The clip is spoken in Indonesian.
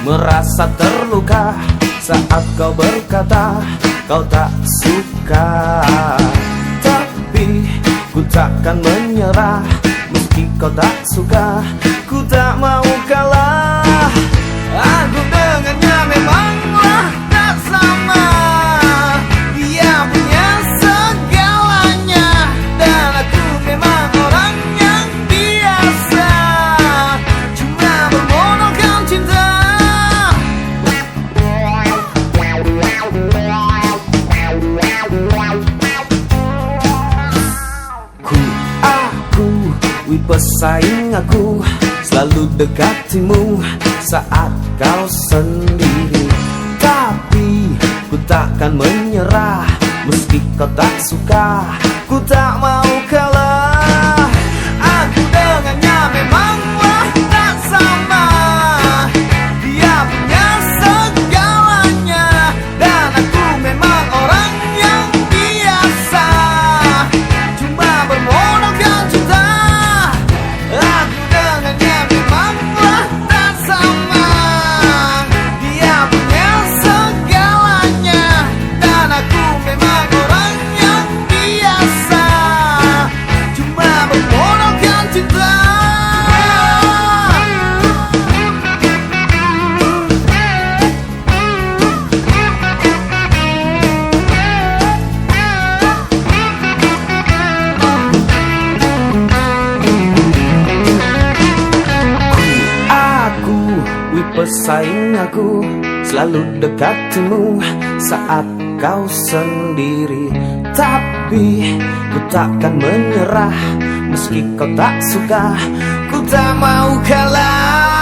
merasa terluka saat kau berkata kau tak suka. Tapi ku takkan menyerah, meski kau tak suka, ku tak mau kalah. Aku dengannya memanglah tak sama, dia punya segalanya, dan aku memang orang yang biasa, cuma bermodalkan cinta. Pesaing aku selalu dekatimu saat kau sendiri. Tapi ku takkan menyerah, meski kau tak suka, ku tak mau kalah. Aku dengannya memanglah tak sama, dia punya segalanya, dan aku memang orang yang biasa, cuma bermodalkan cinta. Aku dengannya memanglah tak sama, dia punya segalanya, dan aku memang orang yang biasa, cuma bermodalkan cinta. Pesaing aku selalu dekatimu saat kau sendiri. Tapi ku takkan menyerah, meski kau tak suka, ku tak mau kalah.